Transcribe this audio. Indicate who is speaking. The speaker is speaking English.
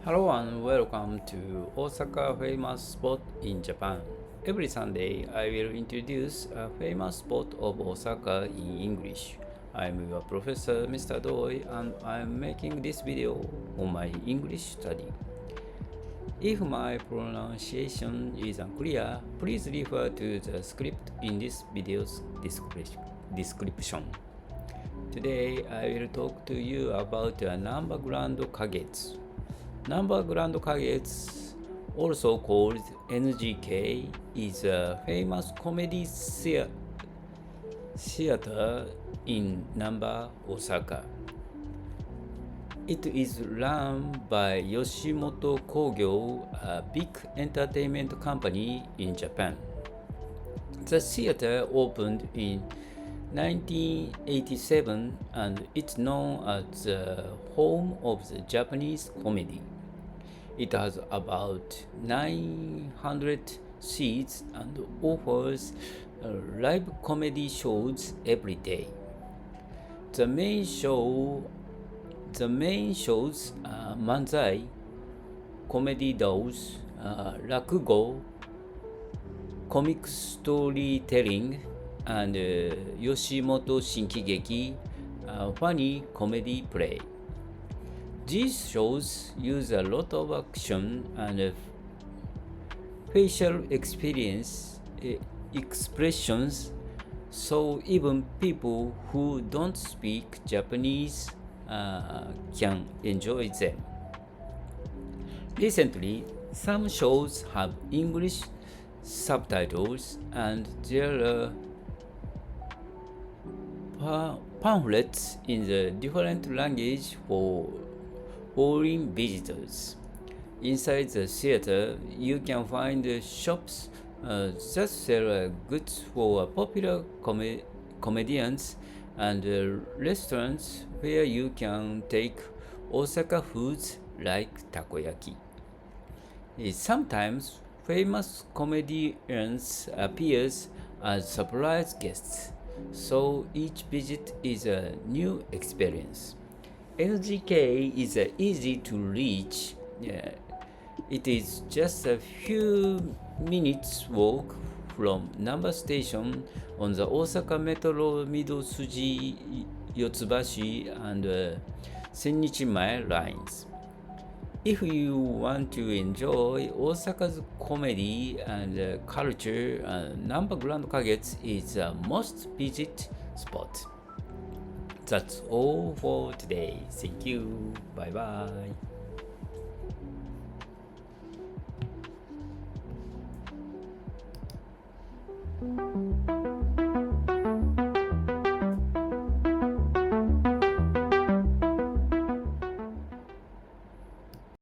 Speaker 1: Hello and welcome to Osaka famous spot in Japan. Every Sunday I will introduce a famous spot of Osaka in English. I'm your professor Mr. Doi and I'm making this video on my English study. If my pronunciation is unclear, please refer to the script in this video's description. Today I will talk to you about the Namba Grand Kagetsu. Namba Grand Kagetsu, also called NGK, is a famous comedy theater in Namba, Osaka. It is run by Yoshimoto Kogyo, a big entertainment company in Japan. The theater opened in 1987 and it's known as the home of the Japanese comedy. It has about 900 seats and offers live comedy shows every day. The main shows are manzai, comedy dolls, rakugo, comic storytelling, and Yoshimoto Shinkigeki, funny comedy play. These shows use a lot of action and facial expressions, so even people who don't speak Japanese can enjoy them. Recently, some shows have English subtitles and there are pamphlets in the different language for foreign visitors. Inside the theater, you can find shops that sell goods for popular comedians and restaurants where you can take Osaka foods like takoyaki. Sometimes famous comedians appear as surprise guests, so each visit is a new experience. LGK is easy to reach. It is just a few minutes walk from Namba Station on the Osaka Metro Midosuji, Yotsubashi and Sennichimae lines. If you want to enjoy Osaka's comedy and culture, Namba Grand Kagetsu is a must-visit spot. That's all for today. Thank you. Bye bye.